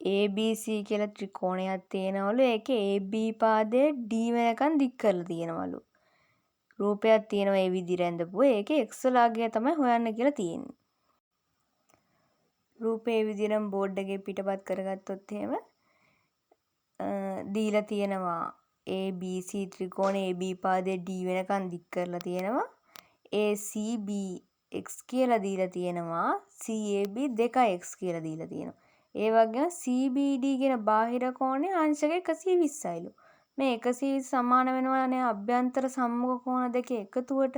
ABC කියලා ත්‍රිකෝණයක් තියෙනවලු. ඒකේ AB පාදයේ D වෙනකන් දික් කරලා තියෙනවලු. රූපයක් තියෙනවා ඒ විදිහට ඇඳපුවා. ඒකේ x වල අගය තමයි හොයන්න කියලා තියෙන්නේ. රූපේ ඒ විදිහටම බෝඩ් එකේ පිටපත් කරගත්තොත් එහෙම දීලා තියෙනවා ABC ත්‍රිකෝණේ AB පාදයේ D වෙනකන් දික් කරලා තියෙනවා. ACB x කියලා දීලා තියෙනවා. CAB 2x කියලා දීලා තියෙනවා. ඒ වගේම CBD කියන බාහිර කෝණය අංශක 120යිලු. මේ 120 සමාන වෙනවානේ අභ්‍යන්තර සම්මුඛ කෝණ දෙකේ එකතුවට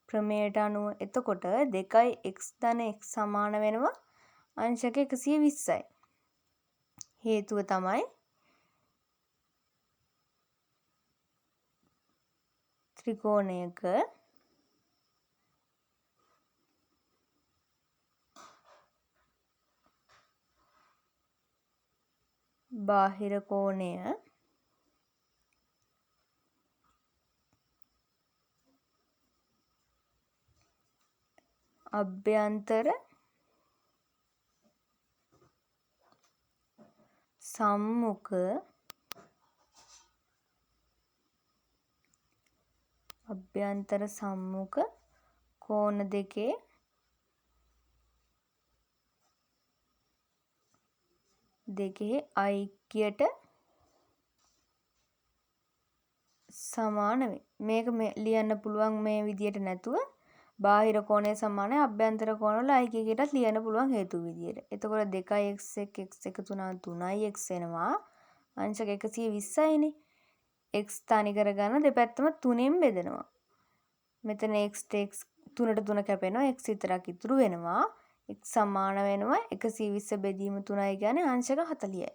ප්‍රමේයට අනුව. එතකොට 2x ධන x සමාන වෙනවා අංශක 120යි. හේතුව තමයි ත්‍රිකෝණයක බාහිර කෝණය අභ්‍යන්තර සම්මුඛ කෝණ දෙකේ අයික්‍යයට සමාන වේ. මේක ලියන්න පුළුවන් මේ විදියට නැතුව බාහිර කෝණය සමානයි අභ්‍යන්තර කෝණවල අයික්‍යයකටත් ලියන්න පුළුවන් හේතු විදියට. එතකොට 2x x එකතු වුණාම 3x එනවා. අංශක 120යිනේ. x තනි කරගන්න දෙපැත්තම 3ෙන් බෙදනවා. මෙතන x 3ට 3 කැපෙනවා. x විතරක් ඉතුරු වෙනවා. x සමාන වෙනවා 120 බෙදීම 3යි කියන්නේ අංශක 40යි.